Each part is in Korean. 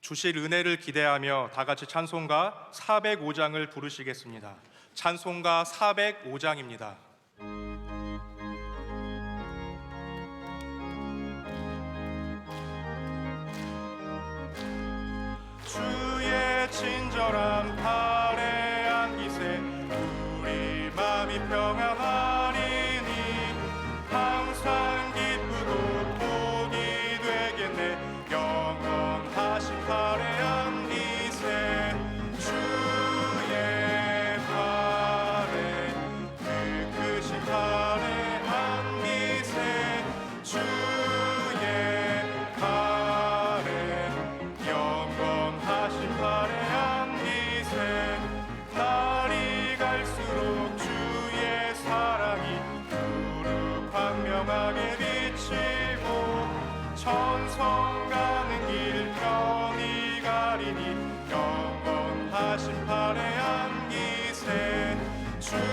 주실 은혜를 기대하며 다 같이 찬송가 405장을 부르시겠습니다. 찬송가 405장입니다. 주의 친절한 팔에 안기세 우리 마음이 평안하리니 항상 기쁘고 복이 되겠네. 영원하신 팔에 안기세 주의 팔에 그 크신 팔에 안기세 주의 팔에 영원하신 팔에 안기세 날이 갈수록 주의 사랑이 두루 광명하게 비치고 천성 가는 길 편히 가리니 영원하신 팔에 안기세 주의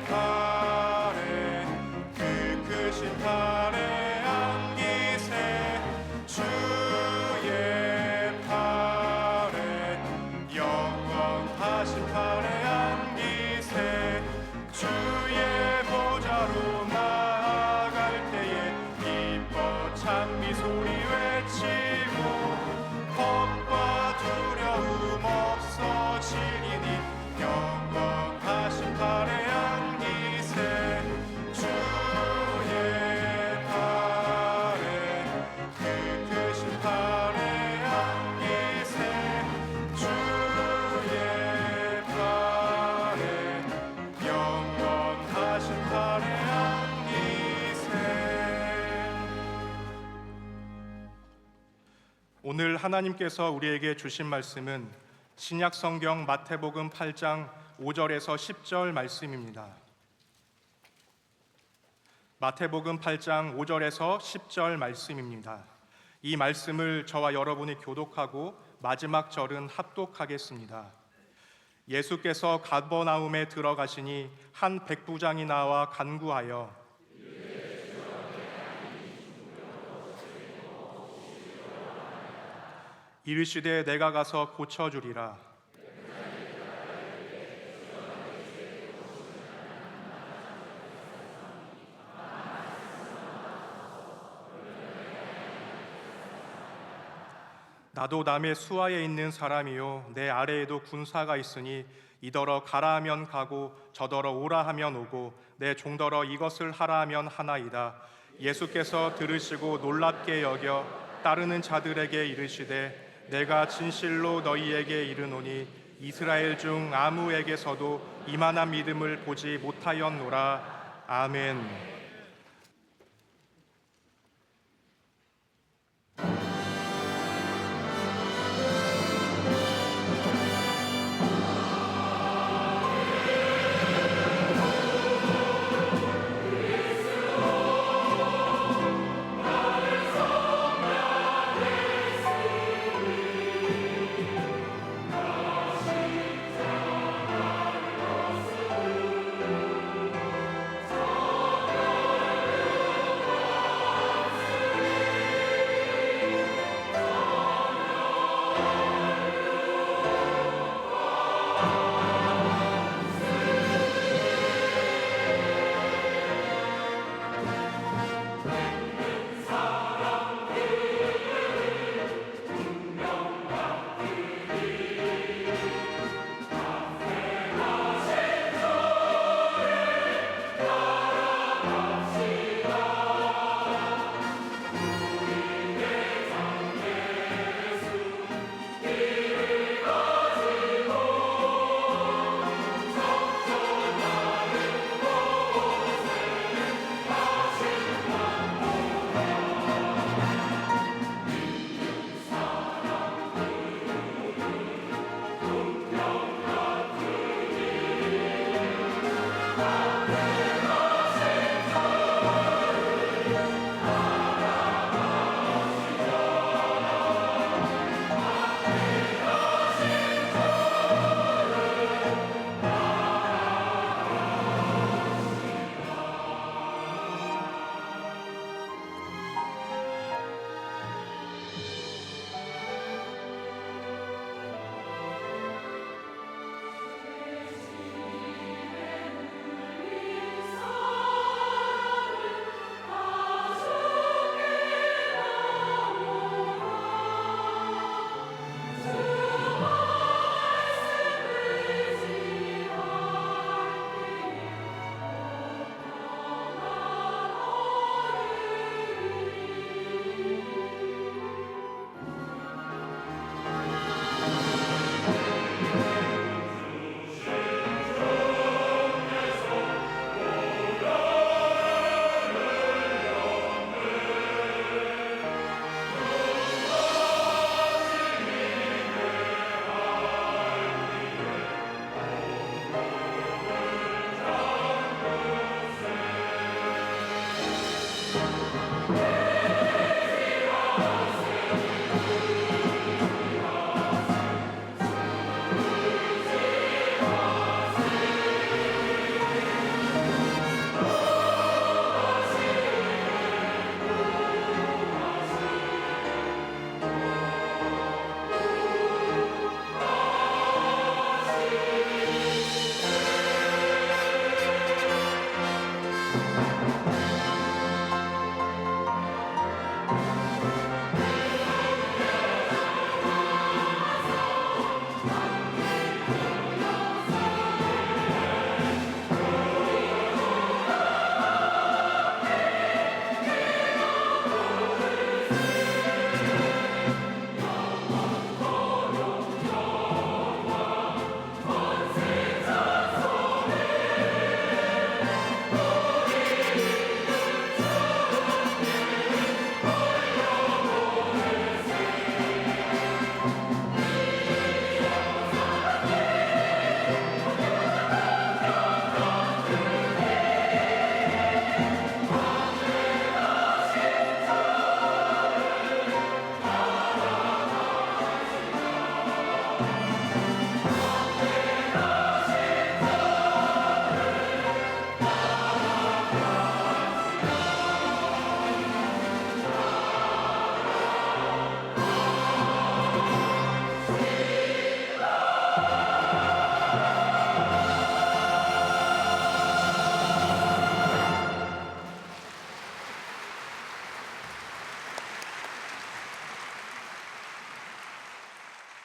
팔에 그 크신 팔에 안기세 주의 팔에 영원하신 팔에 안기세 주의 보좌로 나아갈 때에 기뻐 찬미 소리 외치고 겁과 두려움 없어지리니 영원하신 팔에 안기세 주의 팔에 그 크신 팔에 안기세 주의 팔에 영원하신 팔에 안기세. 오늘 하나님께서 우리에게 주신 말씀은 신약성경 마태복음 8장 5절에서 10절 말씀입니다. 마태복음 8장 5절에서 10절 말씀입니다. 이 말씀을 저와 여러분이 교독하고 마지막 절은 합독하겠습니다. 예수께서 가버나움에 들어가시니 한 백부장이 나와 간구하여 이르시되 내가 가서 고쳐주리라. 나도 남의 수하에 있는 사람이요 내 아래에도 군사가 있으니 이더러 가라 하면 가고 저더러 오라 하면 오고 내 종더러 이것을 하라 하면 하나이다. 예수께서 들으시고 놀랍게 여겨 따르는 자들에게 이르시되 내가 진실로 너희에게 이르노니 이스라엘 중 아무에게서도 이만한 믿음을 보지 못하였노라. 아멘.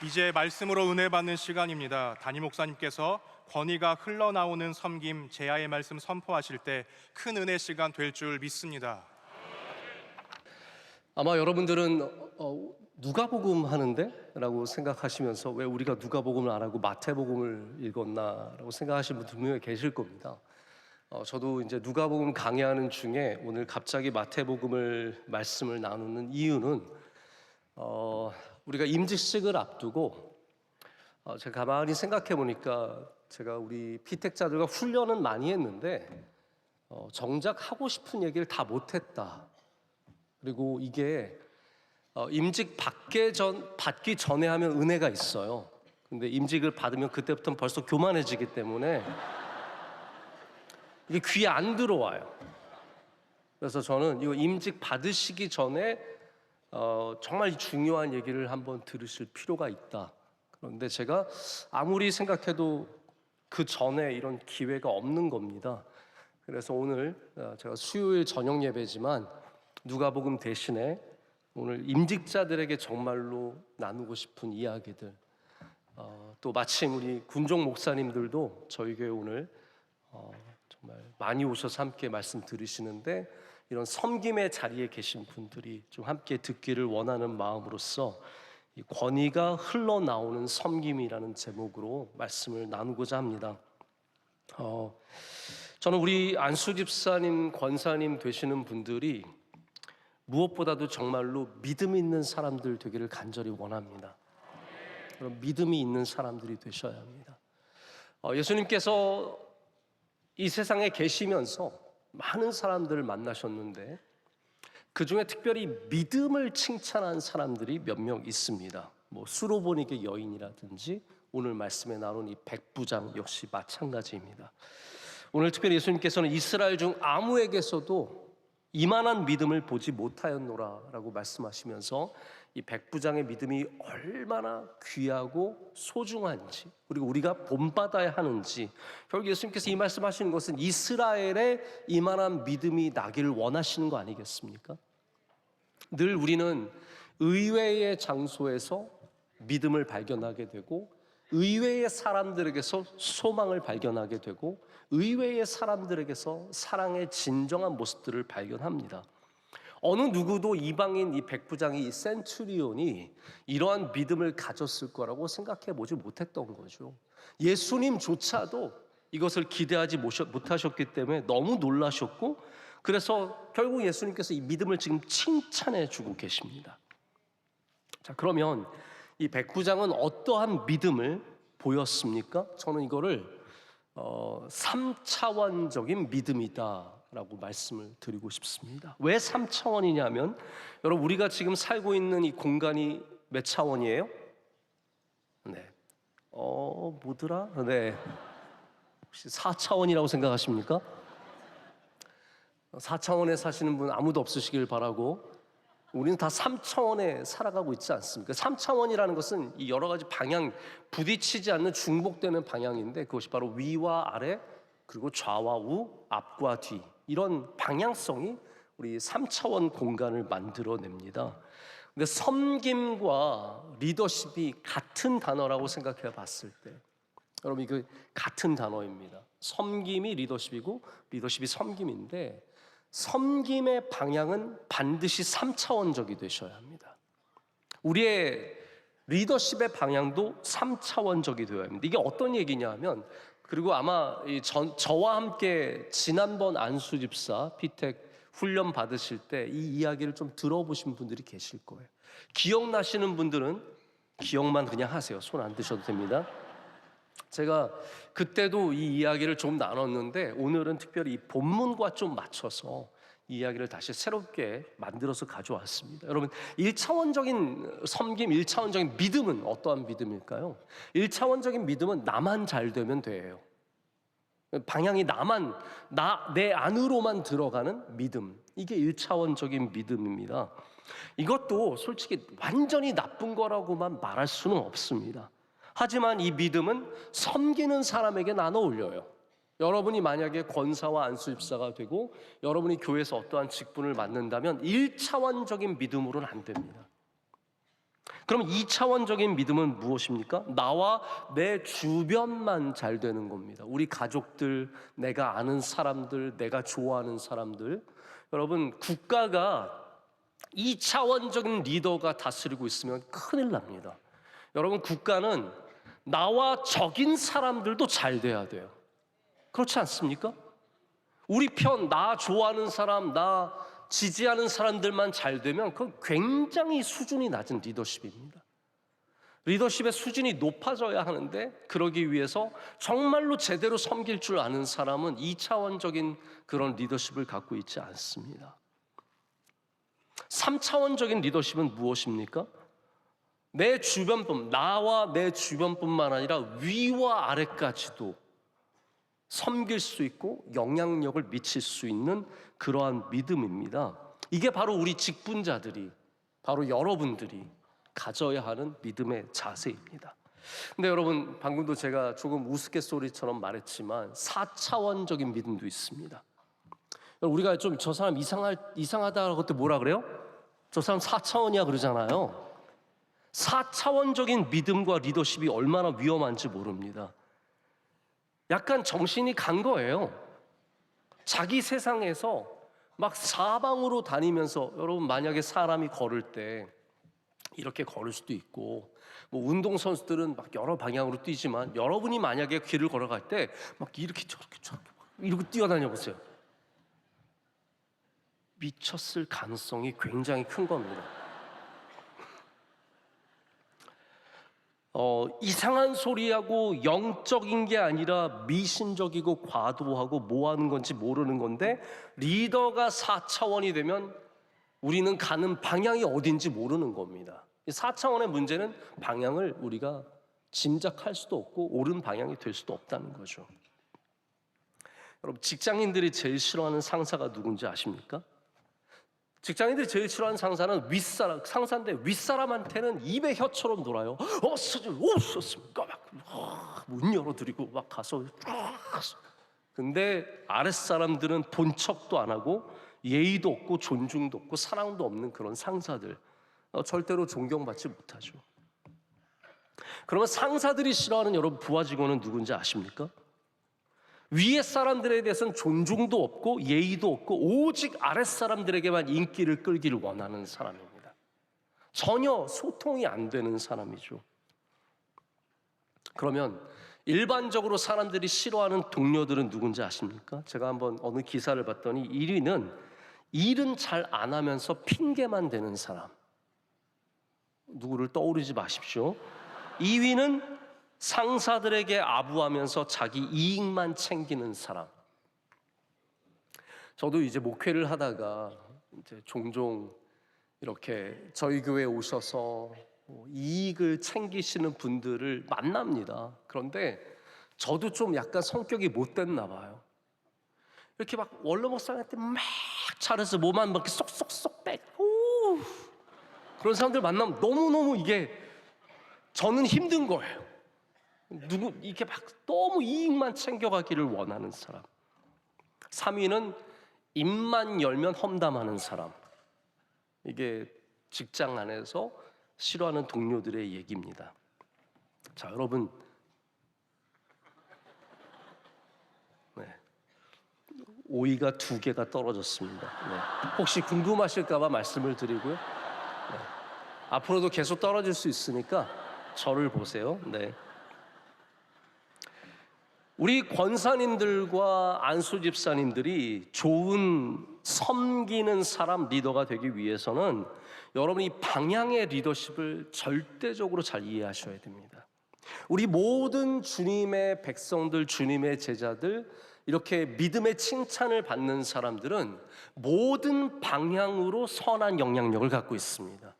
이제 말씀으로 은혜 받는 시간입니다. 담임 목사님께서 권위가 흘러나오는 섬김 제야의 말씀 선포하실 때 큰 은혜 시간 될 줄 믿습니다. 아마 여러분들은 누가복음 하는데? 라고 생각하시면서 왜 우리가 누가복음을 안 하고 마태복음을 읽었나? 라고 생각하시는 분들 분명히 계실 겁니다. 저도 이제 누가복음 강의하는 중에 오늘 갑자기 마태복음을 말씀을 나누는 이유는 우리가 임직식을 앞두고 제가 가만히 생각해 보니까 제가 우리 피택자들과 훈련은 많이 했는데 정작 하고 싶은 얘기를 다 못했다. 그리고 이게 임직 받기 전에 하면 은혜가 있어요. 근데 임직을 받으면 그때부터는 벌써 교만해지기 때문에 이게 귀에 안 들어와요. 그래서 저는 이거 임직 받으시기 전에 정말 중요한 얘기를 한번 들으실 필요가 있다. 그런데 제가 아무리 생각해도 그 전에 이런 기회가 없는 겁니다. 그래서 오늘 제가 수요일 저녁 예배지만 누가복음 대신에 오늘 임직자들에게 정말로 나누고 싶은 이야기들, 또 마침 우리 군종 목사님들도 저희 교회 오늘 정말 많이 오셔서 함께 말씀 들으시는데 이런 섬김의 자리에 계신 분들이 좀 함께 듣기를 원하는 마음으로써 이 권위가 흘러나오는 섬김이라는 제목으로 말씀을 나누고자 합니다. 저는 우리 안수 집사님, 권사님 되시는 분들이 무엇보다도 정말로 믿음 있는 사람들 되기를 간절히 원합니다. 그럼 믿음이 있는 사람들이 되셔야 합니다. 예수님께서 이 세상에 계시면서 많은 사람들을 만나셨는데 그 중에 특별히 믿음을 칭찬한 사람들이 몇 명 있습니다. 수로보니게 여인이라든지 오늘 말씀에 나눈 이 백부장 역시 마찬가지입니다. 오늘 특별히 예수님께서는 이스라엘 중 아무에게서도 이만한 믿음을 보지 못하였노라 라고 말씀하시면서 이 백부장의 믿음이 얼마나 귀하고 소중한지 그리고 우리가 본받아야 하는지 결국 예수님께서 이 말씀하시는 것은 이스라엘에 이만한 믿음이 나기를 원하시는 거 아니겠습니까? 늘 우리는 의외의 장소에서 믿음을 발견하게 되고 의외의 사람들에게서 소망을 발견하게 되고 의외의 사람들에게서 사랑의 진정한 모습들을 발견합니다. 어느 누구도 이방인 이 백부장이 이 센츄리온이 이러한 믿음을 가졌을 거라고 생각해 보지 못했던 거죠. 예수님조차도 이것을 기대하지 못하셨기 때문에 너무 놀라셨고 그래서 결국 예수님께서 이 믿음을 지금 칭찬해 주고 계십니다. 자, 그러면 이 백부장은 어떠한 믿음을 보였습니까? 저는 이거를 3차원적인 믿음이다 라고 말씀을 드리고 싶습니다. 왜 3차원이냐면 여러분 우리가 지금 살고 있는 이 공간이 몇 차원이에요? 네. 뭐더라? 네. 혹시 4차원이라고 생각하십니까? 4차원에 사시는 분 아무도 없으시길 바라고 우리는 다 3차원에 살아가고 있지 않습니까? 3차원이라는 것은 이 여러 가지 방향, 부딪히지 않는 중복되는 방향인데 그것이 바로 위와 아래 그리고 좌와 우, 앞과 뒤 이런 방향성이 우리 3차원 공간을 만들어냅니다. 근데 섬김과 리더십이 같은 단어라고 생각해 봤을 때 여러분 이거 같은 단어입니다. 섬김이 리더십이고 리더십이 섬김인데 섬김의 방향은 반드시 3차원적이 되셔야 합니다. 우리의 리더십의 방향도 3차원적이 되어야 합니다. 이게 어떤 얘기냐 하면 그리고 아마 저와 함께 지난번 안수 집사 피택 훈련 받으실 때 이 이야기를 좀 들어보신 분들이 계실 거예요. 기억나시는 분들은 기억만 그냥 하세요. 손 안 드셔도 됩니다. 제가 그때도 이 이야기를 좀 나눴는데 오늘은 특별히 이 본문과 좀 맞춰서 이 이야기를 다시 새롭게 만들어서 가져왔습니다. 여러분 1차원적인 섬김, 1차원적인 믿음은 어떠한 믿음일까요? 1차원적인 믿음은 나만 잘 되면 돼요. 방향이 내 안으로만 들어가는 믿음, 이게 1차원적인 믿음입니다. 이것도 솔직히 완전히 나쁜 거라고만 말할 수는 없습니다. 하지만 이 믿음은 섬기는 사람에게 나눠 올려요. 여러분이 만약에 권사와 안수집사가 되고 여러분이 교회에서 어떠한 직분을 맡는다면 1차원적인 믿음으로는 안 됩니다. 그럼 2차원적인 믿음은 무엇입니까? 나와 내 주변만 잘 되는 겁니다. 우리 가족들, 내가 아는 사람들, 내가 좋아하는 사람들. 여러분, 국가가 2차원적인 리더가 다스리고 있으면 큰일 납니다. 여러분, 국가는 나와 적인 사람들도 잘 돼야 돼요. 그렇지 않습니까? 우리 편, 나 좋아하는 사람, 나 지지하는 사람들만 잘 되면 그건 굉장히 수준이 낮은 리더십입니다. 리더십의 수준이 높아져야 하는데, 그러기 위해서 정말로 제대로 섬길 줄 아는 사람은 2차원적인 그런 리더십을 갖고 있지 않습니다. 3차원적인 리더십은 무엇입니까? 내 주변뿐, 나와 내 주변뿐만 아니라 위와 아래까지도 섬길 수 있고 영향력을 미칠 수 있는 그러한 믿음입니다. 이게 바로 우리 직분자들이, 바로 여러분들이 가져야 하는 믿음의 자세입니다. 근데 여러분, 방금도 제가 조금 우스갯소리처럼 말했지만 4차원적인 믿음도 있습니다. 우리가 좀 저 사람 이상하다고 때 뭐라 그래요? 저 사람 4차원이야 그러잖아요. 4차원적인 믿음과 리더십이 얼마나 위험한지 모릅니다. 약간 정신이 간 거예요. 자기 세상에서 막 사방으로 다니면서, 여러분 만약에 사람이 걸을 때 이렇게 걸을 수도 있고, 뭐 운동선수들은 막 여러 방향으로 뛰지만, 여러분이 만약에 길을 걸어갈 때 막 이렇게 저렇게 이러고 뛰어다녀 보세요. 미쳤을 가능성이 굉장히 큰 겁니다. 이상한 소리하고 영적인 게 아니라 미신적이고 과도하고 뭐 하는 건지 모르는 건데, 리더가 4차원이 되면 우리는 가는 방향이 어딘지 모르는 겁니다. 4차원의 문제는 방향을 우리가 짐작할 수도 없고 옳은 방향이 될 수도 없다는 거죠. 여러분, 직장인들이 제일 싫어하는 상사가 누군지 아십니까? 직장인들이 제일 싫어하는 상사는 상사인데 윗사람한테는 입에 혀처럼 놀아요. 스님 오셨습니까? 막 문 열어드리고 막 가서 근데 아랫사람들은 본 척도 안 하고 예의도 없고 존중도 없고 사랑도 없는 그런 상사들, 절대로 존경받지 못하죠. 그러면 상사들이 싫어하는 여러분 부하 직원은 누군지 아십니까? 위에 사람들에 대해서는 존중도 없고 예의도 없고 오직 아랫사람들에게만 인기를 끌기를 원하는 사람입니다. 전혀 소통이 안 되는 사람이죠. 그러면 일반적으로 사람들이 싫어하는 동료들은 누군지 아십니까? 제가 한번 어느 기사를 봤더니 1위는 일은 잘 안 하면서 핑계만 대는 사람. 누구를 떠오르지 마십시오. 2위는 상사들에게 아부하면서 자기 이익만 챙기는 사람. 저도 이제 목회를 하다가 이제 종종 이렇게 저희 교회에 오셔서 이익을 챙기시는 분들을 만납니다. 그런데 저도 좀 약간 성격이 못됐나 봐요. 이렇게 막 원로 목사한테 막 잘해서 뭐만 막 쏙쏙쏙 빼고 그런 사람들 만나면 너무너무 이게 저는 힘든 거예요. 이렇게 막 너무 이익만 챙겨가기를 원하는 사람. 3위는 입만 열면 험담하는 사람. 이게 직장 안에서 싫어하는 동료들의 얘기입니다. 자, 여러분, 오이가 2개가 떨어졌습니다. 혹시 궁금하실까봐 말씀을 드리고요. 앞으로도 계속 떨어질 수 있으니까 저를 보세요. 우리 권사님들과 안수 집사님들이 좋은 섬기는 사람 리더가 되기 위해서는 여러분이 방향의 리더십을 절대적으로 잘 이해하셔야 됩니다. 우리 모든 주님의 백성들, 주님의 제자들, 이렇게 믿음의 칭찬을 받는 사람들은 모든 방향으로 선한 영향력을 갖고 있습니다.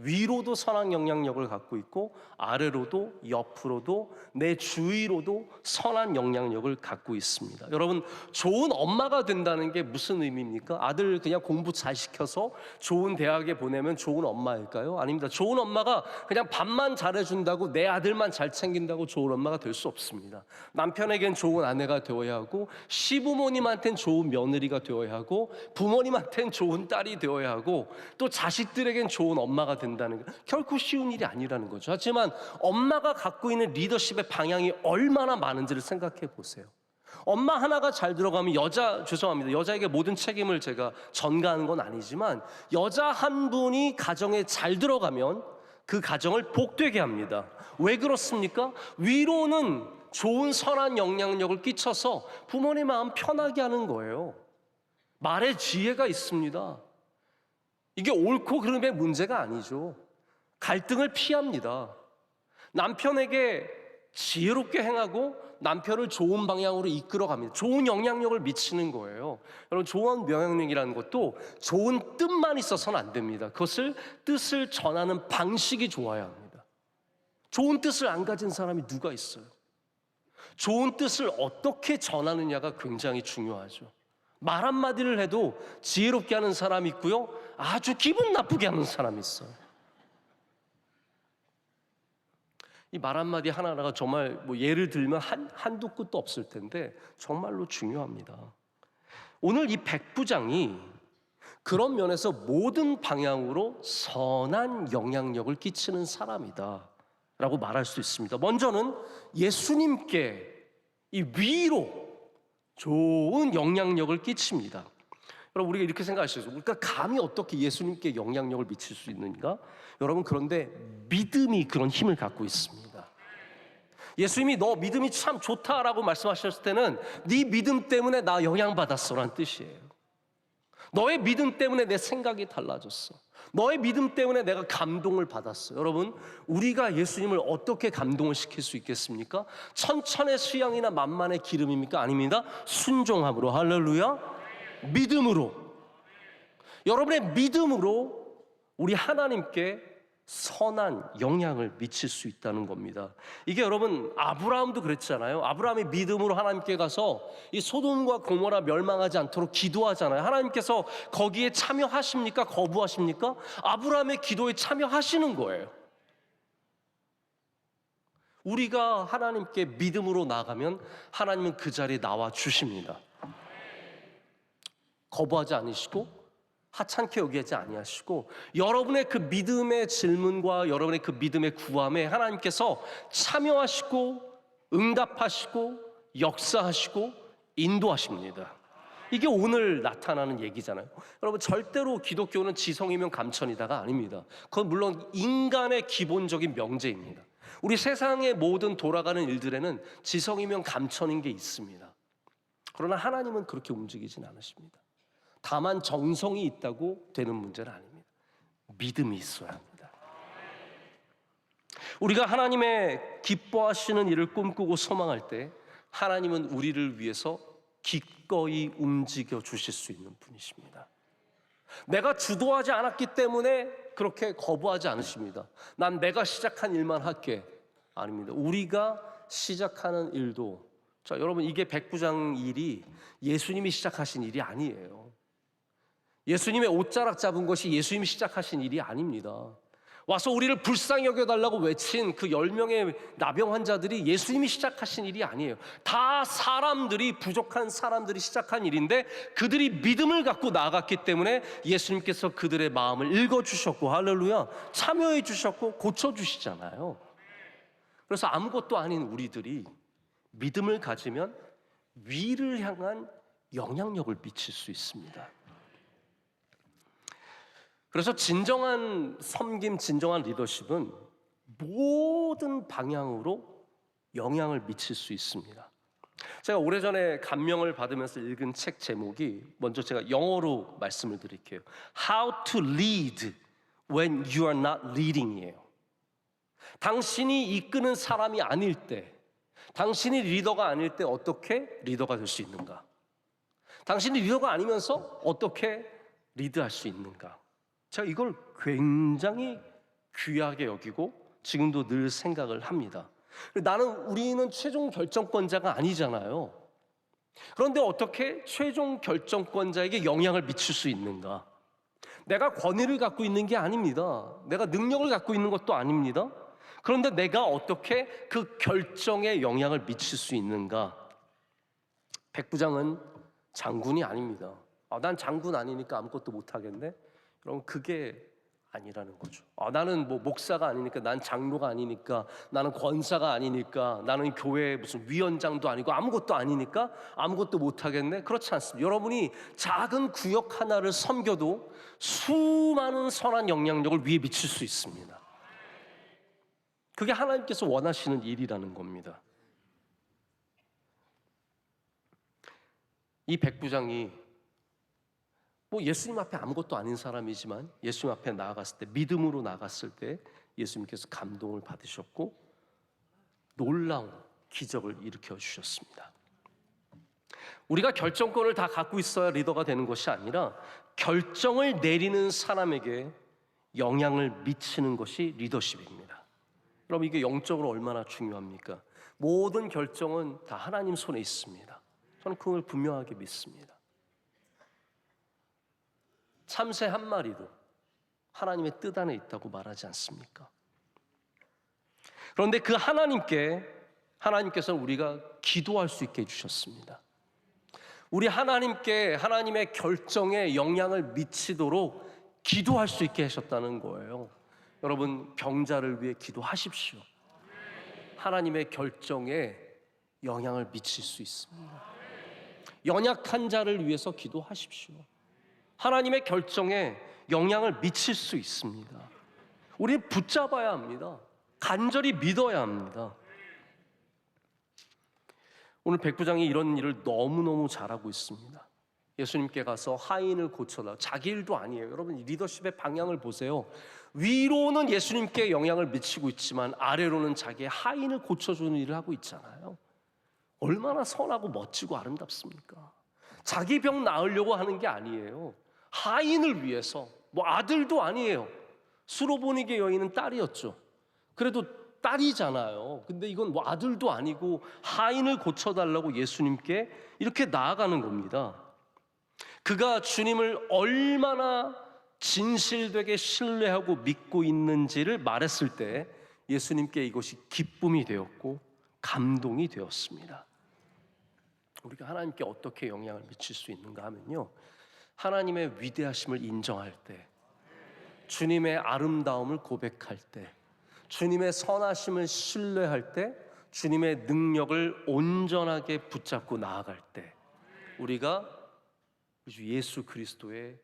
위로도 선한 영향력을 갖고 있고 아래로도 옆으로도 내 주위로도 선한 영향력을 갖고 있습니다. 여러분, 좋은 엄마가 된다는 게 무슨 의미입니까? 아들 그냥 공부 잘 시켜서 좋은 대학에 보내면 좋은 엄마일까요? 아닙니다. 좋은 엄마가 그냥 밥만 잘해준다고, 내 아들만 잘 챙긴다고 좋은 엄마가 될 수 없습니다. 남편에겐 좋은 아내가 되어야 하고, 시부모님한테는 좋은 며느리가 되어야 하고, 부모님한테는 좋은 딸이 되어야 하고, 또 자식들에겐 좋은 엄마가 된다. 된다는 게 결코 쉬운 일이 아니라는 거죠. 하지만 엄마가 갖고 있는 리더십의 방향이 얼마나 많은지를 생각해 보세요. 엄마 하나가 잘 들어가면 죄송합니다. 여자에게 모든 책임을 제가 전가하는 건 아니지만 여자 한 분이 가정에 잘 들어가면 그 가정을 복되게 합니다. 왜 그렇습니까? 위로는 좋은 선한 영향력을 끼쳐서 부모님 마음 편하게 하는 거예요. 말에 지혜가 있습니다. 이게 옳고 그름의 문제가 아니죠. 갈등을 피합니다. 남편에게 지혜롭게 행하고 남편을 좋은 방향으로 이끌어갑니다. 좋은 영향력을 미치는 거예요. 여러분, 좋은 영향력이라는 것도 좋은 뜻만 있어서는 안 됩니다. 그것을 뜻을 전하는 방식이 좋아야 합니다. 좋은 뜻을 안 가진 사람이 누가 있어요? 좋은 뜻을 어떻게 전하느냐가 굉장히 중요하죠. 말 한마디를 해도 지혜롭게 하는 사람이 있고요, 아주 기분 나쁘게 하는 사람이 있어요. 이 말 한마디 하나하나가 정말 뭐 예를 들면 한두 끝도 없을 텐데 정말로 중요합니다. 오늘 이 백부장이 그런 면에서 모든 방향으로 선한 영향력을 끼치는 사람이다 라고 말할 수 있습니다. 먼저는 예수님께 이 위로 좋은 영향력을 끼칩니다. 여러분, 우리가 이렇게 생각하시죠. 그러니까 감히 어떻게 예수님께 영향력을 미칠 수 있는가? 여러분, 그런데 믿음이 그런 힘을 갖고 있습니다. 예수님이 너 믿음이 참 좋다라고 말씀하셨을 때는 네 믿음 때문에 나 영향받았어라는 뜻이에요. 너의 믿음 때문에 내 생각이 달라졌어. 너의 믿음 때문에 내가 감동을 받았어. 여러분, 우리가 예수님을 어떻게 감동을 시킬 수 있겠습니까? 천천의 수양이나 만만의 기름입니까? 아닙니다. 순종함으로, 할렐루야, 믿음으로. 여러분의 믿음으로 우리 하나님께 선한 영향을 미칠 수 있다는 겁니다. 이게 여러분, 아브라함도 그랬잖아요. 아브라함이 믿음으로 하나님께 가서 이 소돔과 고모라 멸망하지 않도록 기도하잖아요. 하나님께서 거기에 참여하십니까? 거부하십니까? 아브라함의 기도에 참여하시는 거예요. 우리가 하나님께 믿음으로 나가면 하나님은 그 자리에 나와 주십니다. 거부하지 않으시고 하찮게 여기지 아니하시고 여러분의 그 믿음의 질문과 여러분의 그 믿음의 구함에 하나님께서 참여하시고 응답하시고 역사하시고 인도하십니다. 이게 오늘 나타나는 얘기잖아요. 여러분, 절대로 기독교는 지성이면 감천이다가 아닙니다. 그건 물론 인간의 기본적인 명제입니다. 우리 세상의 모든 돌아가는 일들에는 지성이면 감천인 게 있습니다. 그러나 하나님은 그렇게 움직이진 않으십니다. 다만 정성이 있다고 되는 문제는 아닙니다. 믿음이 있어야 합니다. 우리가 하나님의 기뻐하시는 일을 꿈꾸고 소망할 때 하나님은 우리를 위해서 기꺼이 움직여 주실 수 있는 분이십니다. 내가 주도하지 않았기 때문에 그렇게 거부하지 않으십니다. 난 내가 시작한 일만 할게. 아닙니다. 우리가 시작하는 일도, 자, 여러분, 이게 백부장 일이 예수님이 시작하신 일이 아니에요. 예수님의 옷자락 잡은 것이 예수님이 시작하신 일이 아닙니다. 와서 우리를 불쌍히 여겨달라고 외친 그 10명의 나병 환자들이 예수님이 시작하신 일이 아니에요. 다 사람들이, 부족한 사람들이 시작한 일인데 그들이 믿음을 갖고 나아갔기 때문에 예수님께서 그들의 마음을 읽어주셨고, 할렐루야, 참여해 주셨고 고쳐주시잖아요. 그래서 아무것도 아닌 우리들이 믿음을 가지면 위를 향한 영향력을 미칠 수 있습니다. 그래서 진정한 섬김, 진정한 리더십은 모든 방향으로 영향을 미칠 수 있습니다. 제가 오래전에 감명을 받으면서 읽은 책 제목이, 먼저 제가 영어로 말씀을 드릴게요. How to lead when you are not leading이에요. 당신이 이끄는 사람이 아닐 때, 당신이 리더가 아닐 때 어떻게 리더가 될 수 있는가? 당신이 리더가 아니면서 어떻게 리드할 수 있는가? 제가 이걸 굉장히 귀하게 여기고 지금도 늘 생각을 합니다. 우리는 최종 결정권자가 아니잖아요. 그런데 어떻게 최종 결정권자에게 영향을 미칠 수 있는가? 내가 권위를 갖고 있는 게 아닙니다. 내가 능력을 갖고 있는 것도 아닙니다. 그런데 내가 어떻게 그 결정에 영향을 미칠 수 있는가? 백부장은 장군이 아닙니다. 난 장군 아니니까 아무것도 못하겠네. 여러분, 그게 아니라는 거죠. 나는 뭐 목사가 아니니까, 난 장로가 아니니까, 나는 권사가 아니니까, 나는 교회 무슨 위원장도 아니고 아무것도 아니니까 아무것도 못하겠네? 그렇지 않습니다. 여러분이 작은 구역 하나를 섬겨도 수많은 선한 영향력을 위에 미칠 수 있습니다. 그게 하나님께서 원하시는 일이라는 겁니다. 이 백부장이 뭐 예수님 앞에 아무것도 아닌 사람이지만 예수님 앞에 나아갔을 때, 믿음으로 나아갔을 때 예수님께서 감동을 받으셨고 놀라운 기적을 일으켜 주셨습니다. 우리가 결정권을 다 갖고 있어야 리더가 되는 것이 아니라 결정을 내리는 사람에게 영향을 미치는 것이 리더십입니다. 그럼 이게 영적으로 얼마나 중요합니까? 모든 결정은 다 하나님 손에 있습니다. 저는 그걸 분명하게 믿습니다. 참새 한 마리도 하나님의 뜻 안에 있다고 말하지 않습니까? 그런데 그 하나님께서 우리가 기도할 수 있게 해주셨습니다. 우리 하나님께 하나님의 결정에 영향을 미치도록 기도할 수 있게 하셨다는 거예요. 여러분, 병자를 위해 기도하십시오. 하나님의 결정에 영향을 미칠 수 있습니다. 연약한 자를 위해서 기도하십시오. 하나님의 결정에 영향을 미칠 수 있습니다. 우리 붙잡아야 합니다. 간절히 믿어야 합니다. 오늘 백부장이 이런 일을 너무너무 잘하고 있습니다. 예수님께 가서 하인을 고쳐라. 자기 일도 아니에요. 여러분, 리더십의 방향을 보세요. 위로는 예수님께 영향을 미치고 있지만 아래로는 자기의 하인을 고쳐주는 일을 하고 있잖아요. 얼마나 선하고 멋지고 아름답습니까? 자기 병 나으려고 하는 게 아니에요. 하인을 위해서. 뭐 아들도 아니에요. 수로보니게 여인은 딸이었죠. 그래도 딸이잖아요. 근데 이건 뭐 아들도 아니고 하인을 고쳐달라고 예수님께 이렇게 나아가는 겁니다. 그가 주님을 얼마나 진실되게 신뢰하고 믿고 있는지를 말했을 때 예수님께 이것이 기쁨이 되었고 감동이 되었습니다. 우리가 하나님께 어떻게 영향을 미칠 수 있는가 하면요, 하나님의 위대하심을 인정할 때, 주님의 아름다움을 고백할 때, 주님의 선하심을 신뢰할 때, 주님의 능력을 온전하게 붙잡고 나아갈 때 우리가 예수 그리스도의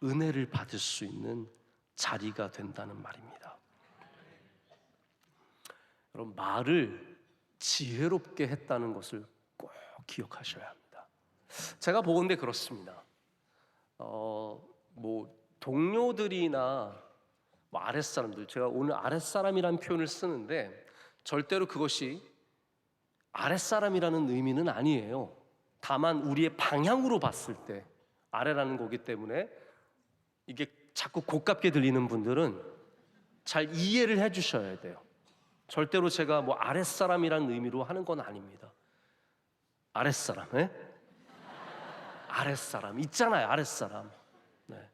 은혜를 받을 수 있는 자리가 된다는 말입니다. 여러분, 말을 지혜롭게 했다는 것을 꼭 기억하셔야 합니다. 제가 보건대 그렇습니다. 뭐 동료들이나 뭐 아랫사람들, 제가 오늘 아랫사람이라는 표현을 쓰는데 절대로 그것이 아랫사람이라는 의미는 아니에요. 다만 우리의 방향으로 봤을 때 아래라는 거기 때문에 이게 자꾸 고깝게 들리는 분들은 잘 이해를 해주셔야 돼요. 절대로 제가 뭐 아랫사람이라는 의미로 하는 건 아닙니다. 아랫사람, 아랫사람 있잖아요. 아랫사람. 네.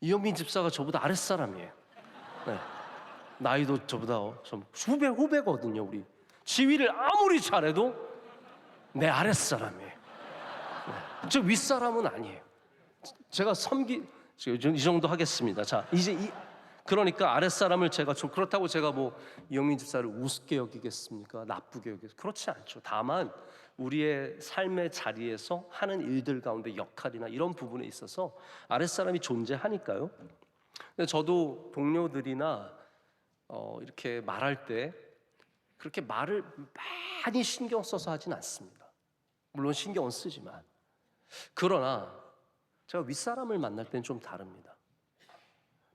이영민 집사가 저보다 아랫사람이에요. 네. 나이도 저보다 좀 후배거든요. 우리 지휘를 아무리 잘해도 내 아랫사람이에요. 네. 저 윗사람은 아니에요. 제가 이 정도 하겠습니다. 자, 이제 그러니까 아랫사람을 그렇다고 제가 뭐 이영민 집사를 우습게 여기겠습니까? 나쁘게 여기겠습니까? 그렇지 않죠. 다만 우리의 삶의 자리에서 하는 일들 가운데 역할이나 이런 부분에 있어서 아랫사람이 존재하니까요. 근데 저도 동료들이나 이렇게 말할 때 그렇게 말을 많이 신경 써서 하진 않습니다. 물론 신경은 쓰지만, 그러나 제가 윗사람을 만날 때는 좀 다릅니다.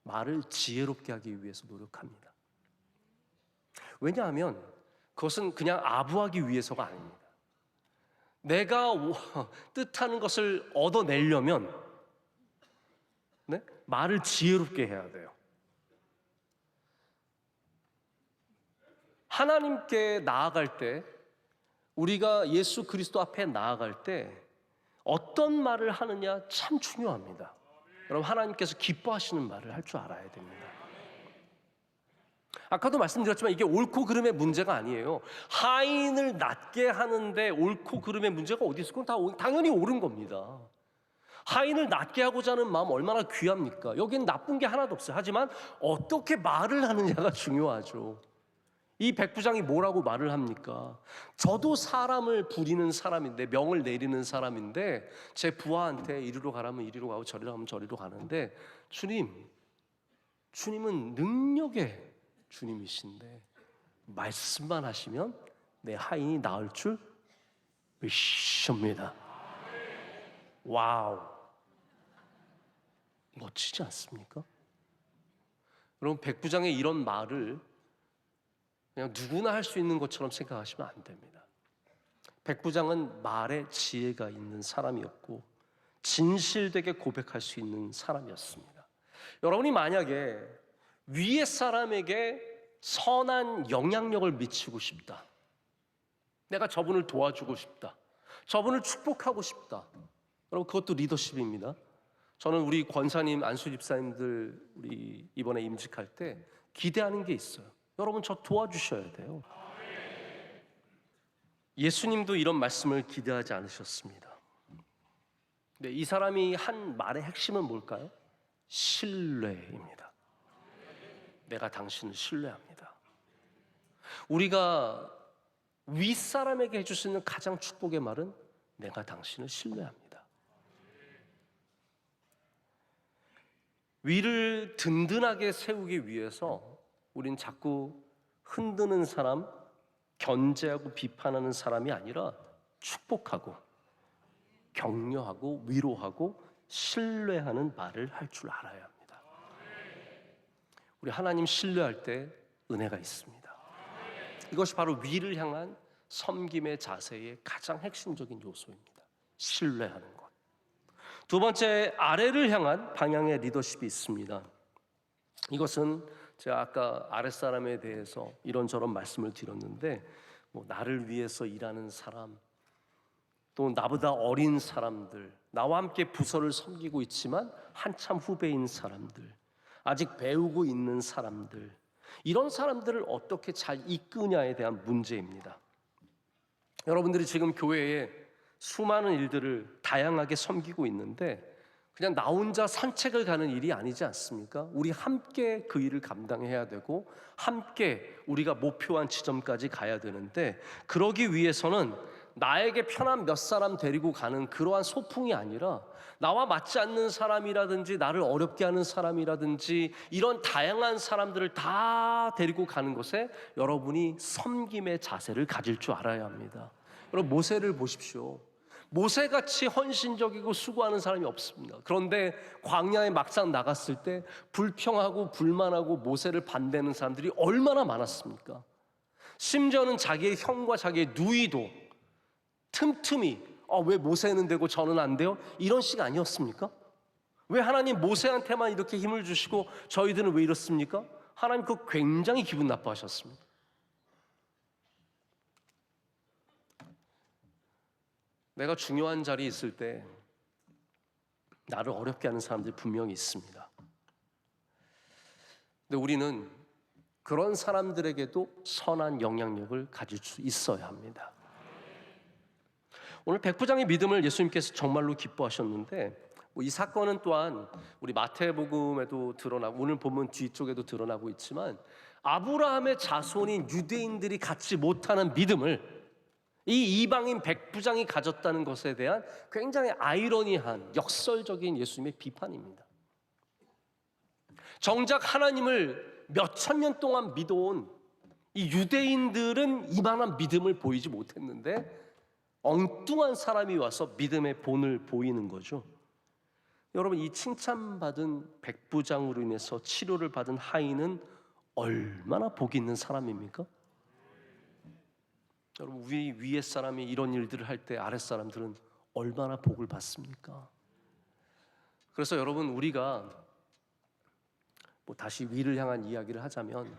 말을 지혜롭게 하기 위해서 노력합니다. 왜냐하면 그것은 그냥 아부하기 위해서가 아닙니다. 내가 뜻하는 것을 얻어내려면 말을 지혜롭게 해야 돼요. 하나님께 나아갈 때, 우리가 예수 그리스도 앞에 나아갈 때 어떤 말을 하느냐 참 중요합니다. 여러분, 하나님께서 기뻐하시는 말을 할 줄 알아야 됩니다. 아까도 말씀드렸지만 이게 옳고 그름의 문제가 아니에요. 하인을 낮게 하는데 옳고 그름의 문제가 어디 있을까? 당연히 옳은 겁니다. 하인을 낫게 하고자 하는 마음 얼마나 귀합니까? 여기는 나쁜 게 하나도 없어요. 하지만 어떻게 말을 하느냐가 중요하죠. 이 백부장이 뭐라고 말을 합니까? 저도 사람을 부리는 사람인데, 명을 내리는 사람인데, 제 부하한테 이리로 가라면 이리로 가고 저리로 가면 저리로 가는데, 주님은 능력의 주님이신데 말씀만 하시면 내 하인이 나을 줄 믿습니다. 와우, 멋지지 않습니까? 여러분, 백부장의 이런 말을 그냥 누구나 할 수 있는 것처럼 생각하시면 안 됩니다. 백부장은 말에 지혜가 있는 사람이었고 진실되게 고백할 수 있는 사람이었습니다. 여러분이 만약에 위의 사람에게 선한 영향력을 미치고 싶다, 내가 저분을 도와주고 싶다, 저분을 축복하고 싶다, 여러분, 그것도 리더십입니다. 저는 우리 권사님, 안수 집사님들 우리 이번에 임직할 때 기대하는 게 있어요. 여러분, 저 도와주셔야 돼요. 예수님도 이런 말씀을 기대하지 않으셨습니다. 근데 이 사람이 한 말의 핵심은 뭘까요? 신뢰입니다. 내가 당신을 신뢰합니다. 우리가 윗사람에게 해줄 수 있는 가장 축복의 말은 내가 당신을 신뢰합니다. 위를 든든하게 세우기 위해서 우린 자꾸 흔드는 사람, 견제하고 비판하는 사람이 아니라 축복하고 격려하고 위로하고 신뢰하는 말을 할 줄 알아야 합니다. 우리 하나님 신뢰할 때 은혜가 있습니다. 이것이 바로 위를 향한 섬김의 자세의 가장 핵심적인 요소입니다. 신뢰하는 것. 두 번째, 아래를 향한 방향의 리더십이 있습니다. 이것은 제가 아까 아랫사람에 대해서 이런저런 말씀을 드렸는데, 나를 위해서 일하는 사람, 또 나보다 어린 사람들, 나와 함께 부서를 섬기고 있지만 한참 후배인 사람들, 아직 배우고 있는 사람들, 이런 사람들을 어떻게 잘 이끄냐에 대한 문제입니다. 여러분들이 지금 교회에 수많은 일들을 다양하게 섬기고 있는데 그냥 나 혼자 산책을 가는 일이 아니지 않습니까? 우리 함께 그 일을 감당해야 되고 함께 우리가 목표한 지점까지 가야 되는데, 그러기 위해서는 나에게 편한 몇 사람 데리고 가는 그러한 소풍이 아니라 나와 맞지 않는 사람이라든지 나를 어렵게 하는 사람이라든지 이런 다양한 사람들을 다 데리고 가는 것에 여러분이 섬김의 자세를 가질 줄 알아야 합니다. 여러분, 모세를 보십시오. 모세같이 헌신적이고 수고하는 사람이 없습니다. 그런데 광야에 막상 나갔을 때 불평하고 불만하고 모세를 반대하는 사람들이 얼마나 많았습니까? 심지어는 자기의 형과 자기의 누이도 틈틈이 왜 모세는 되고 저는 안 돼요? 이런 식 아니었습니까? 왜 하나님 모세한테만 이렇게 힘을 주시고 저희들은 왜 이렇습니까? 하나님 그거 굉장히 기분 나빠하셨습니다. 내가 중요한 자리에 있을 때 나를 어렵게 하는 사람들이 분명히 있습니다. 근데 우리는 그런 사람들에게도 선한 영향력을 가질 수 있어야 합니다. 오늘 백부장의 믿음을 예수님께서 정말로 기뻐하셨는데, 이 사건은 또한 우리 마태복음에도 드러나고 오늘 본문 뒤쪽에도 드러나고 있지만, 아브라함의 자손인 유대인들이 갖지 못하는 믿음을 이 이방인 백부장이 가졌다는 것에 대한 굉장히 아이러니한 역설적인 예수님의 비판입니다. 정작 하나님을 몇천 년 동안 믿어온 이 유대인들은 이만한 믿음을 보이지 못했는데 엉뚱한 사람이 와서 믿음의 본을 보이는 거죠. 여러분, 이 칭찬받은 백부장으로 인해서 치료를 받은 하인은 얼마나 복이 있는 사람입니까? 여러분, 위의 사람이 이런 일들을 할 때 아랫 사람들은 얼마나 복을 받습니까? 그래서 여러분, 우리가 다시 위를 향한 이야기를 하자면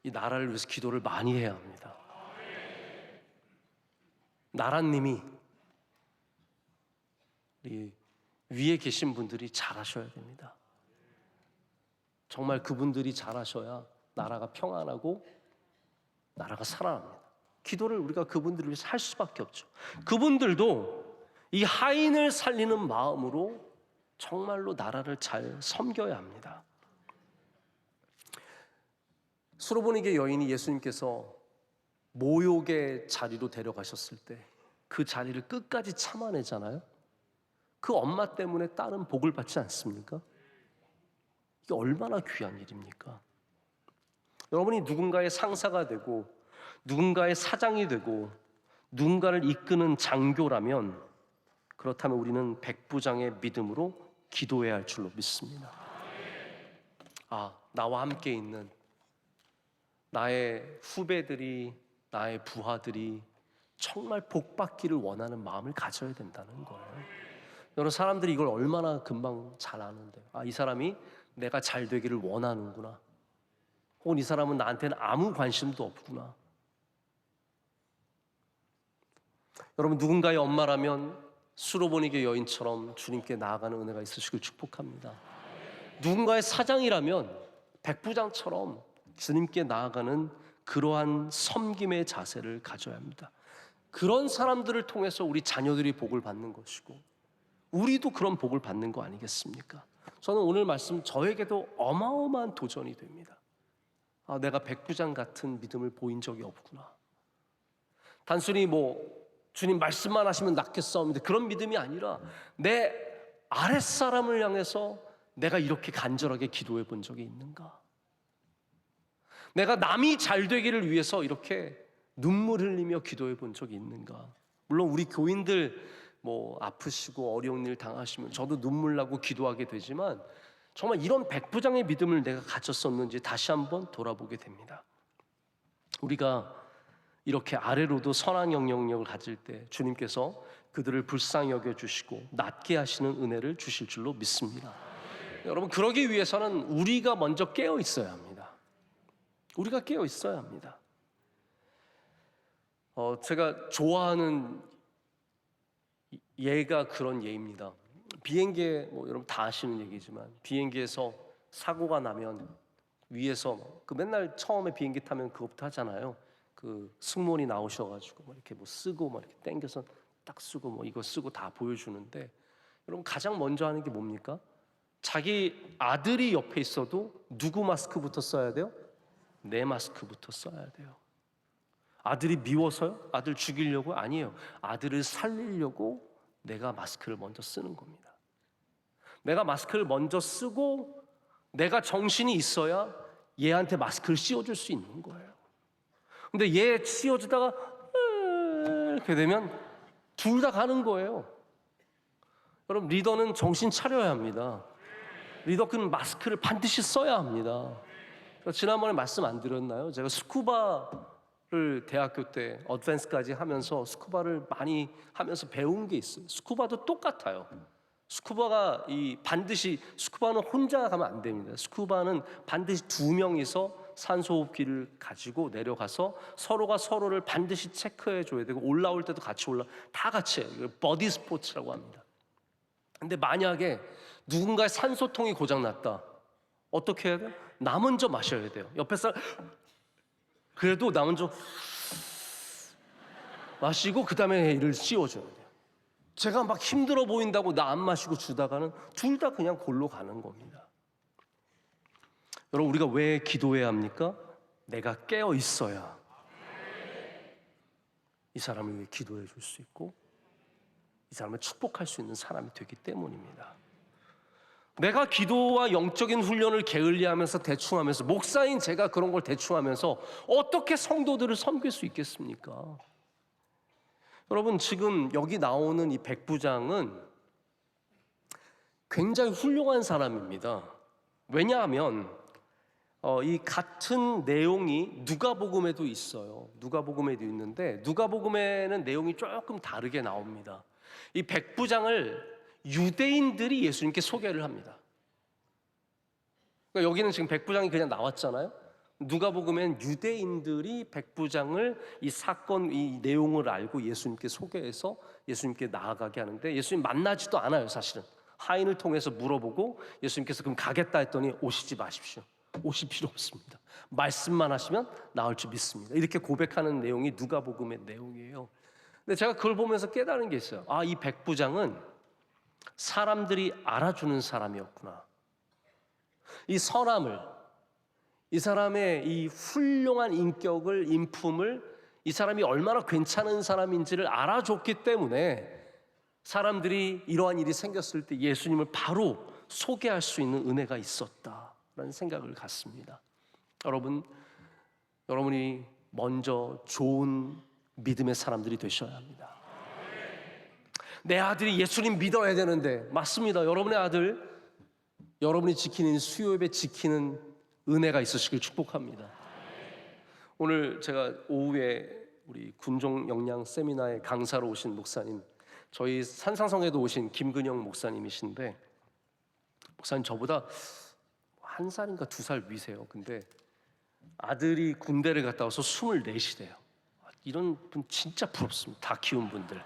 이 나라를 위해서 기도를 많이 해야 합니다. 나라님이 우리 위에 계신 분들이 잘하셔야 됩니다. 정말 그분들이 잘하셔야 나라가 평안하고 나라가 살아납니다. 기도를 우리가 그분들을 위해서 할 수밖에 없죠. 그분들도 이 하인을 살리는 마음으로 정말로 나라를 잘 섬겨야 합니다. 수로보니게 여인이 예수님께서 모욕의 자리로 데려가셨을 때 그 자리를 끝까지 참아내잖아요. 그 엄마 때문에 딸은 복을 받지 않습니까? 이게 얼마나 귀한 일입니까? 여러분이 누군가의 상사가 되고 누군가의 사장이 되고 누군가를 이끄는 장교라면, 그렇다면 우리는 백부장의 믿음으로 기도해야 할 줄로 믿습니다. 나와 함께 있는 나의 후배들이, 나의 부하들이 정말 복받기를 원하는 마음을 가져야 된다는 거예요. 여러분, 사람들이 이걸 얼마나 금방 잘 아는데, 이 사람이 내가 잘 되기를 원하는구나, 혹은 이 사람은 나한테는 아무 관심도 없구나. 여러분, 누군가의 엄마라면 수로보니게 여인처럼 주님께 나아가는 은혜가 있으시길 축복합니다. 누군가의 사장이라면 백부장처럼 주님께 나아가는 그러한 섬김의 자세를 가져야 합니다. 그런 사람들을 통해서 우리 자녀들이 복을 받는 것이고 우리도 그런 복을 받는 거 아니겠습니까? 저는 오늘 말씀 저에게도 어마어마한 도전이 됩니다. 내가 백부장 같은 믿음을 보인 적이 없구나. 단순히 주님 말씀만 하시면 낫겠사옵니다, 그런 믿음이 아니라 내 아랫사람을 향해서 내가 이렇게 간절하게 기도해 본 적이 있는가? 내가 남이 잘 되기를 위해서 이렇게 눈물 흘리며 기도해 본 적이 있는가? 물론 우리 교인들 아프시고 어려운 일 당하시면 저도 눈물 나고 기도하게 되지만, 정말 이런 백부장의 믿음을 내가 가졌었는지 다시 한번 돌아보게 됩니다. 우리가 이렇게 아래로도 선한 영향력을 가질 때 주님께서 그들을 불쌍히 여겨주시고 낫게 하시는 은혜를 주실 줄로 믿습니다. 여러분, 그러기 위해서는 우리가 먼저 깨어 있어야 합니다. 우리가 깨어 있어야 합니다. 제가 좋아하는 예가 그런 예입니다. 비행기에, 여러분 다 아시는 얘기지만, 비행기에서 사고가 나면 위에서 맨날 처음에 비행기 타면 그것부터 하잖아요. 그 승무원이 나오셔가지고 이렇게 쓰고 이렇게 당겨서 딱 쓰고 이거 쓰고 다 보여주는데, 여러분 가장 먼저 하는 게 뭡니까? 자기 아들이 옆에 있어도 누구 마스크부터 써야 돼요? 내 마스크부터 써야 돼요. 아들이 미워서요? 아들 죽이려고? 아니에요. 아들을 살리려고 내가 마스크를 먼저 쓰는 겁니다. 내가 마스크를 먼저 쓰고 내가 정신이 있어야 얘한테 마스크를 씌워줄 수 있는 거예요. 근데 얘 씌워주다가 이렇게 되면 둘 다 가는 거예요. 여러분, 리더는 정신 차려야 합니다. 리더는 마스크를 반드시 써야 합니다. 지난번에 말씀 안 드렸나요? 제가 스쿠바를 대학교 때 어드밴스까지 하면서 스쿠바를 많이 하면서 배운 게 있어요. 스쿠바도 똑같아요. 스쿠바는 혼자 가면 안 됩니다. 스쿠바는 반드시 두 명이서 산소호흡기를 가지고 내려가서 서로가 서로를 반드시 체크해 줘야 되고, 올라올 때도 같이 다 같이 해요. 버디 스포츠라고 합니다. 근데 만약에 누군가의 산소통이 고장났다, 어떻게 해야 돼요? 나 먼저 마셔야 돼요. 옆에 사람 그래도 나 먼저 마시고 그 다음에 이를 씌워줘야 돼요. 제가 막 힘들어 보인다고 나 안 마시고 주다가는 둘 다 그냥 골로 가는 겁니다. 여러분, 우리가 왜 기도해야 합니까? 내가 깨어 있어야 이 사람을 위해 기도해 줄 수 있고 이 사람을 축복할 수 있는 사람이 되기 때문입니다. 내가 기도와 영적인 훈련을 게을리하면서 대충하면서, 목사인 제가 그런 걸 대충하면서 어떻게 성도들을 섬길 수 있겠습니까? 여러분, 지금 여기 나오는 이 백부장은 굉장히 훌륭한 사람입니다. 왜냐하면 이 같은 내용이 누가복음에도 있어요. 누가복음에도 있는데 누가복음에는 내용이 조금 다르게 나옵니다. 이 백부장을 유대인들이 예수님께 소개를 합니다. 그러니까 여기는 지금 백부장이 그냥 나왔잖아요. 누가복음엔 유대인들이 백부장을 이 사건, 이 내용을 알고 예수님께 소개해서 예수님께 나아가게 하는데, 예수님 만나지도 않아요. 사실은 하인을 통해서 물어보고 예수님께서 그럼 가겠다 했더니 오시지 마십시오. 오실 필요 없습니다. 말씀만 하시면 나을 줄 믿습니다. 이렇게 고백하는 내용이 누가복음의 내용이에요. 근데 제가 그걸 보면서 깨달은 게 있어요. 아, 이 백부장은 사람들이 알아주는 사람이었구나. 이 선함을, 이 사람의 이 훌륭한 인격을, 인품을 이 사람이 얼마나 괜찮은 사람인지를 알아줬기 때문에 사람들이 이러한 일이 생겼을 때 예수님을 바로 소개할 수 있는 은혜가 있었다라는 생각을 갖습니다. 여러분이 먼저 좋은 믿음의 사람들이 되셔야 합니다. 내 아들이 예수님 믿어야 되는데, 맞습니다. 여러분의 아들, 여러분이 지키는 수요 예배 지키는 은혜가 있으시길 축복합니다. 오늘 제가 오후에 우리 군종 영양 세미나에 강사로 오신 목사님, 저희 산상성에도 오신 김근영 목사님이신데, 목사님 저보다 1살인가 2살 위세요. 근데 아들이 군대를 갔다 와서 24시래요. 이런 분 진짜 부럽습니다. 다 키운 분들.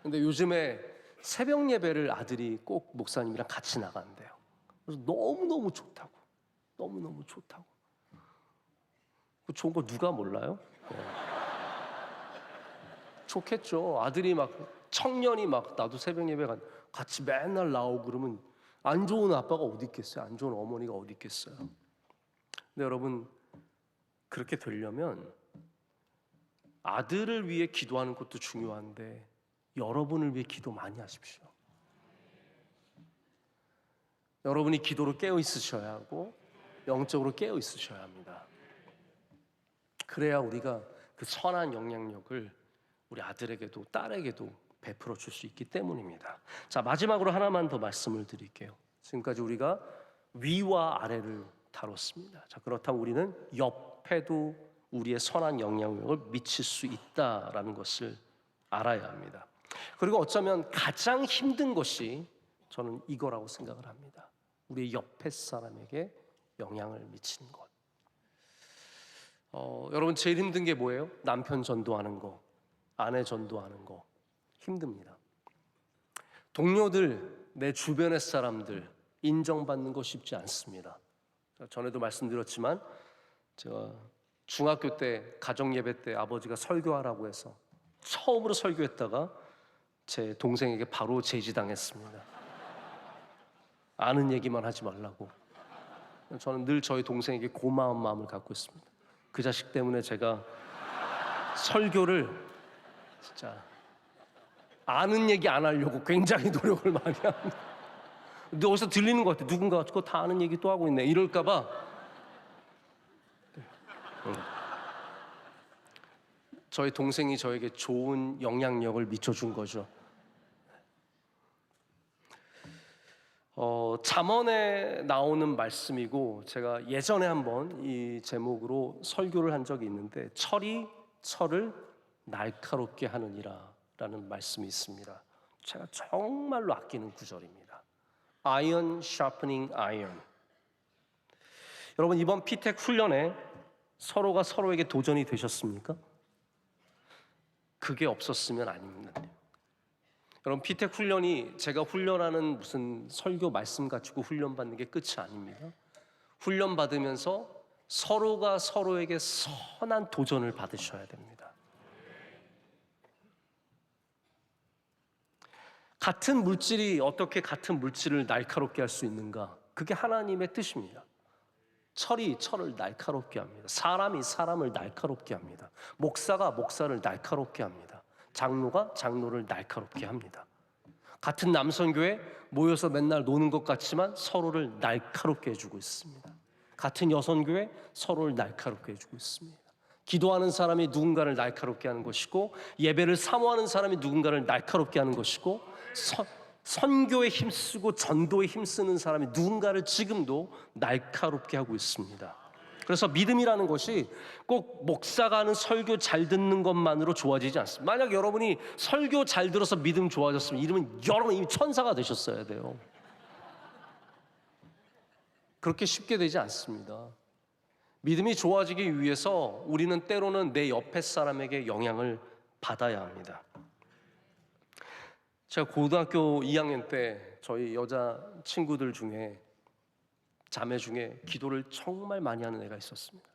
근데 요즘에 새벽 예배를 아들이 꼭 목사님이랑 같이 나간대요. 그래서 너무너무 좋다고. 너무너무 좋다고. 그 좋은 거 누가 몰라요? 네. 좋겠죠. 아들이 막 청년이 막 나도 새벽 예배 같이 맨날 나오고 그러면 안 좋은 아빠가 어디 있겠어요? 안 좋은 어머니가 어디 있겠어요? 근데 여러분, 그렇게 되려면 아들을 위해 기도하는 것도 중요한데 여러분을 위해 기도 많이 하십시오. 여러분이 기도로 깨어 있으셔야 하고 영적으로 깨어 있으셔야 합니다. 그래야 우리가 그 선한 영향력을 우리 아들에게도 딸에게도 베풀어 줄 수 있기 때문입니다. 자, 마지막으로 하나만 더 말씀을 드릴게요. 지금까지 우리가 위와 아래를 다뤘습니다. 자, 그렇다면 우리는 옆에도 우리의 선한 영향력을 미칠 수 있다라는 것을 알아야 합니다. 그리고 어쩌면 가장 힘든 것이 저는 이거라고 생각을 합니다. 우리 옆에 사람에게 영향을 미치는 것. 여러분, 제일 힘든 게 뭐예요? 남편 전도하는 거, 아내 전도하는 거 힘듭니다. 동료들, 내 주변의 사람들 인정받는 거 쉽지 않습니다. 전에도 말씀드렸지만 제가 중학교 때 가정 예배 때 아버지가 설교하라고 해서 처음으로 설교했다가 제 동생에게 바로 제지당했습니다. 아는 얘기만 하지 말라고. 저는 늘 저희 동생에게 고마운 마음을 갖고 있습니다. 그 자식 때문에 제가 설교를 진짜 아는 얘기 안 하려고 굉장히 노력을 많이 합니다. 근데 어디서 들리는 것 같아. 누군가 그거 다 아는 얘기 또 하고 있네. 이럴까 봐. 저희 동생이 저에게 좋은 영향력을 미쳐준 거죠. 잠언에 나오는 말씀이고 제가 예전에 한번 이 제목으로 설교를 한 적이 있는데 철이 철을 날카롭게 하느니라 라는 말씀이 있습니다. 제가 정말로 아끼는 구절입니다. Iron sharpening iron. 여러분, 이번 피텍 훈련에 서로가 서로에게 도전이 되셨습니까? 그게 없었으면 아닙니다. 여러분, 피텍 훈련이 제가 훈련하는 무슨 설교 말씀 가지고 훈련받는 게 끝이 아닙니다. 훈련받으면서 서로가 서로에게 선한 도전을 받으셔야 됩니다. 같은 물질이 어떻게 같은 물질을 날카롭게 할 수 있는가? 그게 하나님의 뜻입니다. 철이 철을 날카롭게 합니다. 사람이 사람을 날카롭게 합니다. 목사가 목사를 날카롭게 합니다. 장로가 장로를 날카롭게 합니다. 같은 남선교회 모여서 맨날 노는 것 같지만 서로를 날카롭게 해주고 있습니다. 같은 여선교회 서로를 날카롭게 해주고 있습니다. 기도하는 사람이 누군가를 날카롭게 하는 것이고 예배를 사모하는 사람이 누군가를 날카롭게 하는 것이고 선교에 힘쓰고 전도에 힘쓰는 사람이 누군가를 지금도 날카롭게 하고 있습니다. 그래서 믿음이라는 것이 꼭 목사가 하는 설교 잘 듣는 것만으로 좋아지지 않습니다. 만약 여러분이 설교 잘 들어서 믿음 좋아졌으면 이러면 여러분 이미 천사가 되셨어야 돼요. 그렇게 쉽게 되지 않습니다. 믿음이 좋아지기 위해서 우리는 때로는 내 옆에 사람에게 영향을 받아야 합니다. 제가 고등학교 2학년 때 저희 여자 친구들 중에 자매 중에 기도를 정말 많이 하는 애가 있었습니다.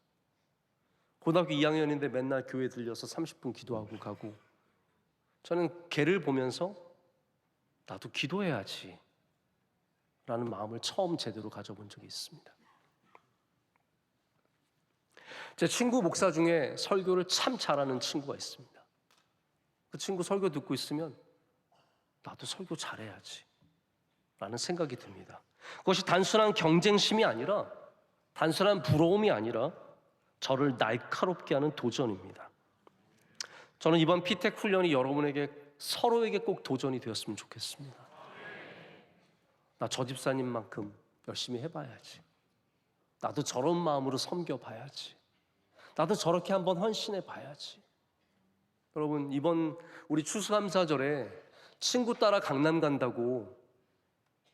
고등학교 2학년인데 맨날 교회 들려서 30분 기도하고 가고 저는 걔를 보면서 나도 기도해야지 라는 마음을 처음 제대로 가져본 적이 있습니다. 제 친구 목사 중에 설교를 참 잘하는 친구가 있습니다. 그 친구 설교 듣고 있으면 나도 설교 잘해야지 라는 생각이 듭니다. 그것이 단순한 경쟁심이 아니라, 단순한 부러움이 아니라 저를 날카롭게 하는 도전입니다. 저는 이번 피텍 훈련이 여러분에게, 서로에게 꼭 도전이 되었으면 좋겠습니다. 나 저 집사님만큼 열심히 해봐야지. 나도 저런 마음으로 섬겨봐야지. 나도 저렇게 한번 헌신해봐야지. 여러분, 이번 우리 추수감사절에 친구 따라 강남 간다고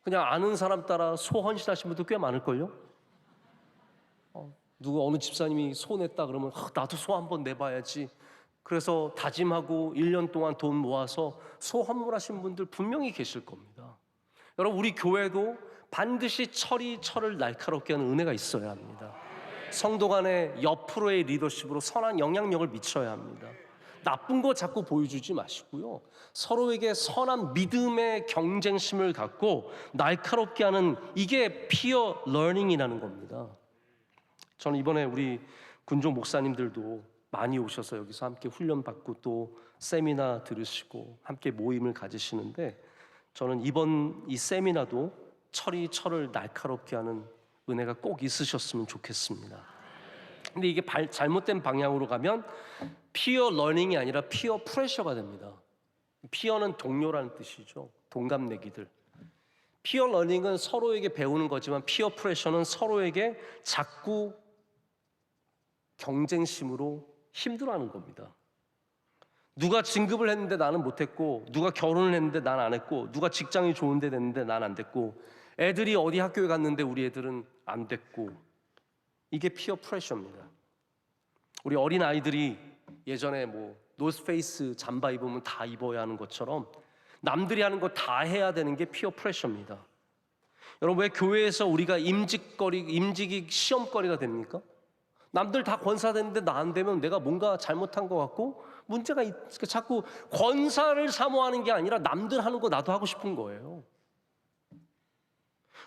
그냥 아는 사람 따라 소 헌신하신 분들 꽤 많을걸요? 누구 어느 집사님이 소 냈다 그러면 나도 소 한번 내봐야지. 그래서 다짐하고 1년 동안 돈 모아서 소 헌물하신 분들 분명히 계실 겁니다. 여러분, 우리 교회도 반드시 철을 날카롭게 하는 은혜가 있어야 합니다. 성도 간의 옆으로의 리더십으로 선한 영향력을 미쳐야 합니다. 나쁜 거 자꾸 보여주지 마시고요, 서로에게 선한 믿음의 경쟁심을 갖고 날카롭게 하는, 이게 피어 러닝이라는 겁니다. 저는 이번에 우리 군종 목사님들도 많이 오셔서 여기서 함께 훈련받고 또 세미나 들으시고 함께 모임을 가지시는데, 저는 이번 이 세미나도 철을 날카롭게 하는 은혜가 꼭 있으셨으면 좋겠습니다. 근데 이게 잘못된 방향으로 가면 피어 러닝이 아니라 피어 프레셔가 됩니다. 피어는 동료라는 뜻이죠. 동갑내기들. 피어 러닝은 서로에게 배우는 거지만 피어 프레셔는 서로에게 자꾸 경쟁심으로 힘들어하는 겁니다. 누가 진급을 했는데 나는 못했고, 누가 결혼을 했는데 난 안 했고, 누가 직장이 좋은 데 됐는데 난 안 됐고, 애들이 어디 학교에 갔는데 우리 애들은 안 됐고, 이게 피어 프레셔입니다. 우리 어린 아이들이 예전에 노스페이스 잠바 입으면 다 입어야 하는 것처럼 남들이 하는 거 다 해야 되는 게 피어 프레셔입니다. 여러분, 왜 교회에서 우리가 임직이 시험거리가 됩니까? 남들 다 권사 되는데 나 안 되면 내가 뭔가 잘못한 것 같고 문제가 있으니까 자꾸 권사를 사모하는 게 아니라 남들 하는 거 나도 하고 싶은 거예요.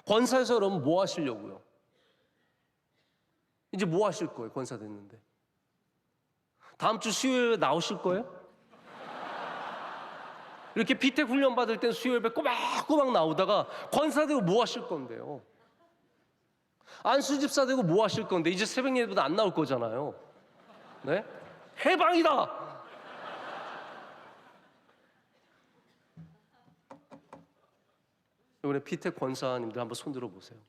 권사에서 여러분 뭐 하시려고요? 이제 뭐 하실 거예요? 권사 됐는데 다음 주 수요일에 나오실 거예요? 이렇게 피텍 훈련 받을 땐 수요일에 꼬박꼬박 나오다가 권사 되고 뭐 하실 건데요? 안수 집사 되고 뭐 하실 건데 이제 새벽 예배보다 안 나올 거잖아요. 네? 해방이다. 이번에 피텍 권사님들 한번 손 들어보세요.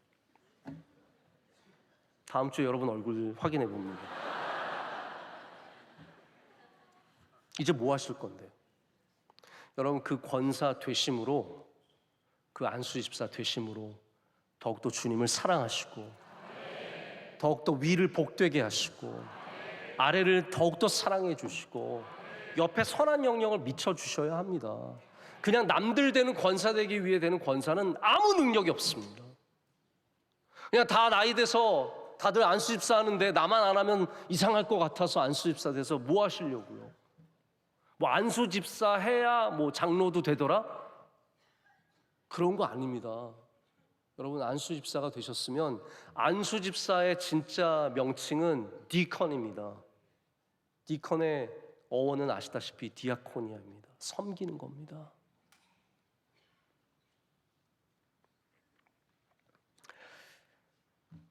다음 주에 여러분 얼굴 확인해 봅니다. 이제 뭐 하실 건데요? 여러분, 그 권사 되심으로, 그 안수 집사 되심으로 더욱더 주님을 사랑하시고, 더욱더 위를 복되게 하시고, 아래를 더욱더 사랑해 주시고, 옆에 선한 영향을 미쳐 주셔야 합니다. 그냥 남들 되는 권사 되기 위해 되는 권사는 아무 능력이 없습니다. 그냥 다 나이 돼서 다들 안수 집사 하는데 나만 안 하면 이상할 것 같아서 안수 집사 돼서 뭐 하시려고요? 안수 집사 해야 장로도 되더라? 그런 거 아닙니다. 여러분, 안수 집사가 되셨으면 안수 집사의 진짜 명칭은 디컨입니다. 디컨의 어원은 아시다시피 디아코니아입니다. 섬기는 겁니다.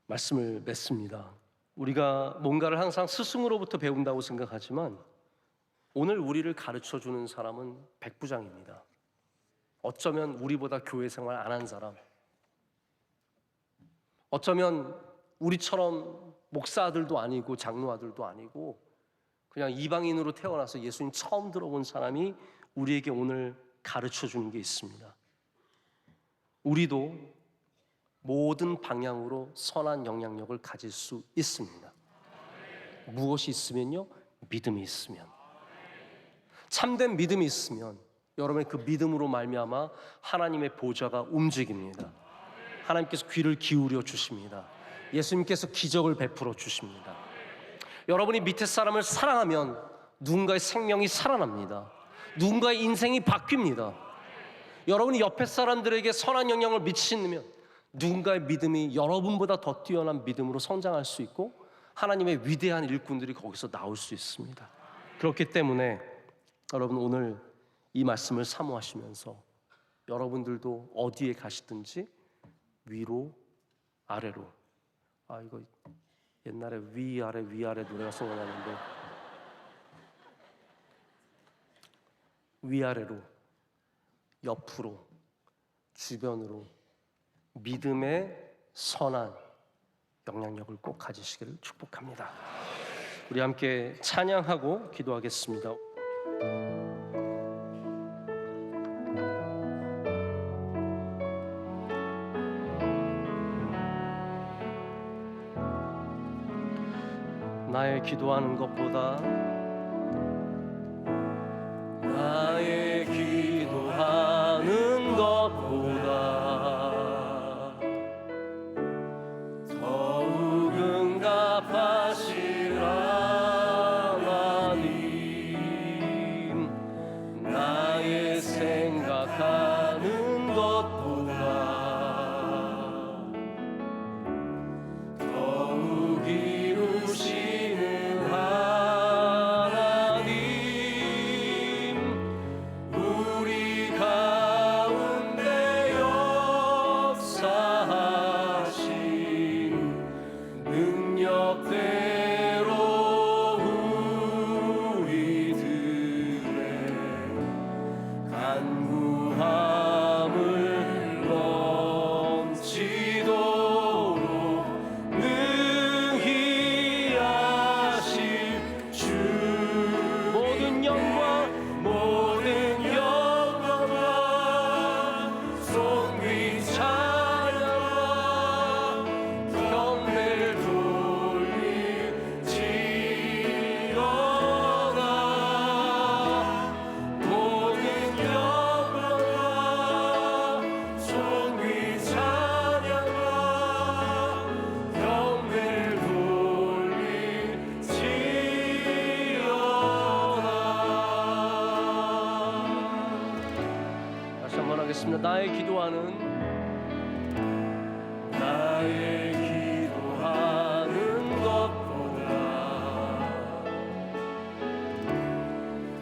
말씀을 맺습니다. 우리가 뭔가를 항상 스승으로부터 배운다고 생각하지만 오늘 우리를 가르쳐주는 사람은 백부장입니다. 어쩌면 우리보다 교회 생활 안 한 사람, 어쩌면 우리처럼 목사 아들도 아니고 장로 아들도 아니고 그냥 이방인으로 태어나서 예수님 처음 들어본 사람이 우리에게 오늘 가르쳐주는 게 있습니다. 우리도 모든 방향으로 선한 영향력을 가질 수 있습니다. 무엇이 있으면요? 믿음이 있으면, 참된 믿음이 있으면 여러분의 그 믿음으로 말미암아 하나님의 보좌가 움직입니다. 하나님께서 귀를 기울여 주십니다. 예수님께서 기적을 베풀어 주십니다. 여러분이 밑에 사람을 사랑하면 누군가의 생명이 살아납니다. 누군가의 인생이 바뀝니다. 여러분이 옆에 사람들에게 선한 영향을 미치면 누군가의 믿음이 여러분보다 더 뛰어난 믿음으로 성장할 수 있고 하나님의 위대한 일꾼들이 거기서 나올 수 있습니다. 그렇기 때문에 여러분 오늘 이 말씀을 사모하시면서 여러분들도 어디에 가시든지 위로 아래로, 이거 옛날에 위아래 노래가 생각나는데, 위아래로, 옆으로, 주변으로 믿음의 선한 영향력을 꼭 가지시기를 축복합니다. 우리 함께 찬양하고 기도하겠습니다. 나의 기도하는 것보다 나의 기도하는 것보다 더욱 응답하실 하나님, 나의 생각하는 것보다 더욱 이루시는 하나님, 우리 가운데 역사하신 능력대로 우리들의 간구함을 넘치도록 능히 하실 주, 모든 영광과 존귀 찬양과 경배를 돌릴지어다. 모든 영광과 존귀 찬양과 경배를 돌릴지어다. 다시 한번 하겠습니다. 나의 기도하는 것보다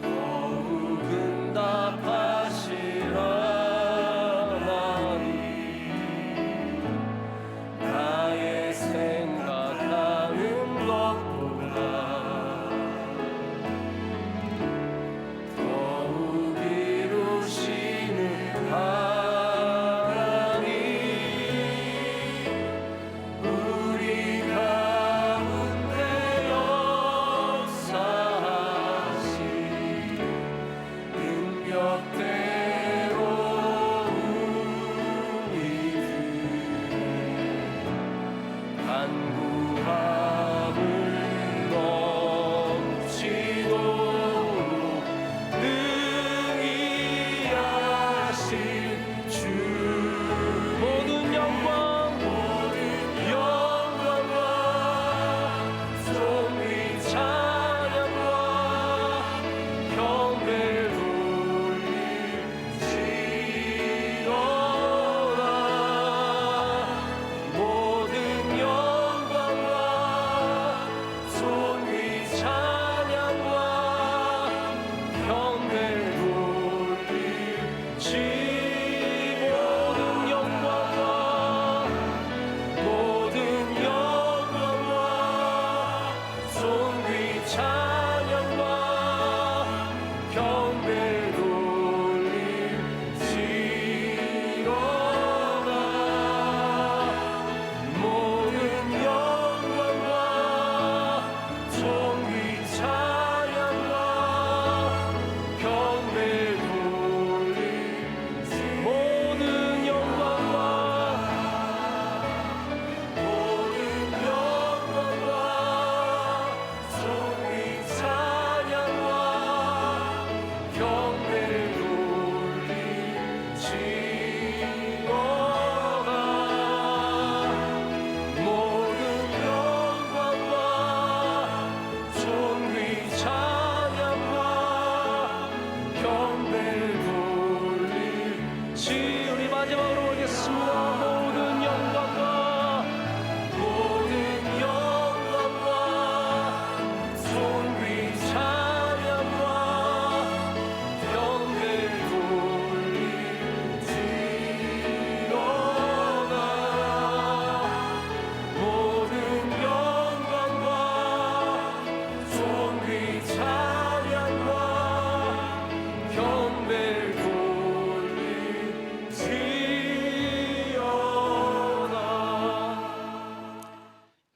더욱 응답하실 하나님, 나의 생각하는 것보다 더욱 이루시는 하나님,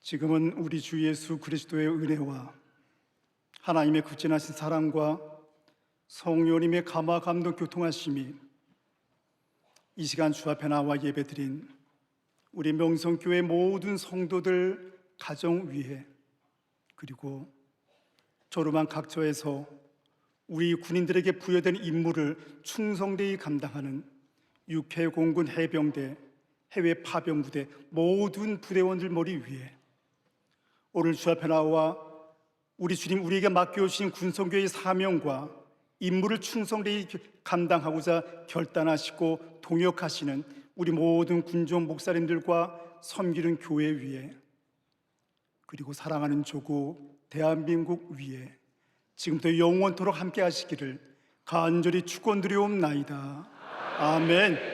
지금은 우리 주 예수 그리스도의 은혜와 하나님의 극진하신 사랑과 성령님의 감화 감동 교통하심이 이 시간 주 앞에 나와 예배드린 우리 명성교회 모든 성도들 가정 위에, 그리고 조그만 각처에서 우리 군인들에게 부여된 임무를 충성되이 감당하는 육해공군 해병대, 해외 파병부대 모든 부대원들 머리 위에 오늘 주 앞에 나와 우리 주님 우리에게 맡겨주신 군성교회의 사명과 임무를 충성되이 감당하고자 결단하시고 동역하시는 우리 모든 군종 목사님들과 섬기는 교회 위에, 그리고 사랑하는 조국 대한민국 위에 지금부터 영원토록 함께 하시기를 간절히 축원드리옵나이다. 아멘.